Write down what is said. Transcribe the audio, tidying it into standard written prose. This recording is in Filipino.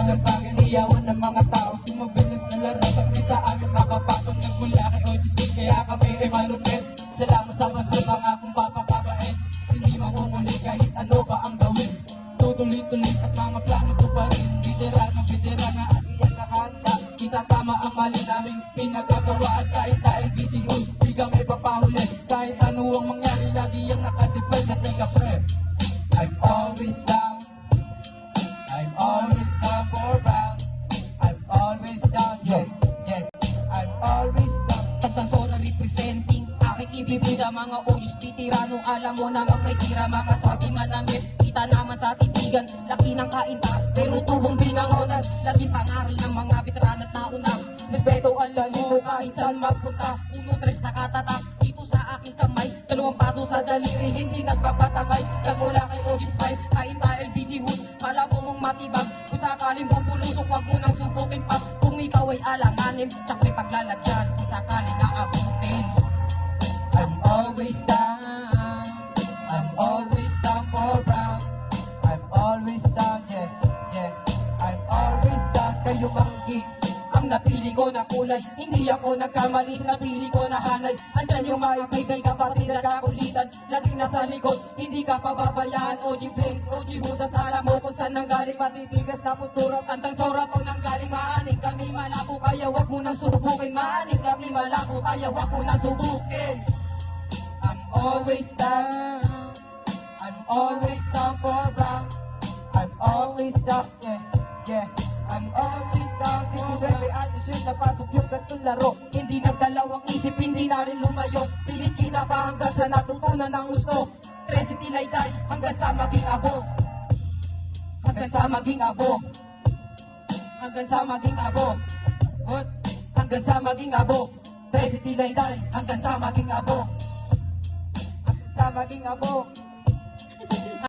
ng bagay, iyawan ng mga tao. Sumabilis na laro, pati sa amin makapatong nagmula kay Otis. Kaya kami ay malupit. Salamat sa mas mga kung papapabait. Hindi makukulit kahit ano ba ang gawin. Tutuloy-tuloy at mga plano ko pa rin. Veterana at iyan nakahanda. Itatama ang mali namin pinagagawa at kahit dahil busy hood, di kami papahuli. Kahit ano ang mangyari, lagi yung nakadepend at nagka-pre. I'm always down. I'm always down for round. I'm always down, yeah, yeah. I'm always down. Tansora representing aking ibibida mga oyos titirano. Alam mo naman may tira mga sabi manamit. Kita naman sa titigan, laki ng kainta pero tubong binangonan. Laging pangaral ng mga veteran at nauna. Respeto ang lalino kahit saan magpunta. 1-3 nakatatak dito sa aking kamay. 2 paso sa daliri hindi nagpapatangay. Kagula kay Ogis 5 kainta LBC Hood. Kala mo mong matibag kung sakaling bubulusok wag mo nang subukin pa. Kung ikaw ay alanganin tsak may paglalagyan kung sakaling aabutin. I'm always down. I'm always down for round. I'm always down, yeah, yeah. I'm always down. Kayo manggi ang napili ko na kulay. Hindi ako nagkamali sa napili ko na hanay. Andyan yung mga kaibigan kapatid na kakulitan. Laging nasa likod, hindi ka pababayaan. OG Blaze, OG Hudas, alam mo kung saan nanggaling. Matitigas na postura, tantang sora ko nanggaling. Maaning kami malabo, kaya wag mo nang subukin. Maaning kami malabo, kaya wag mo nang subukin. I'm always down. I'm always down for round. I'm always down, yeah, yeah. I'm always down. This is very attitude. Napasok yung gantong laro. Hindi nagdalawang isip, hindi na rin lumayo. Pilit kita pa hanggang sa natutunan ng gusto. Tresity layday hanggang sa maging abo. Hanggang sa maging abo. Hanggang sa maging abo. Hanggang sa maging abo. Tresity layday hanggang sa maging abo. Hanggang sa maging abo.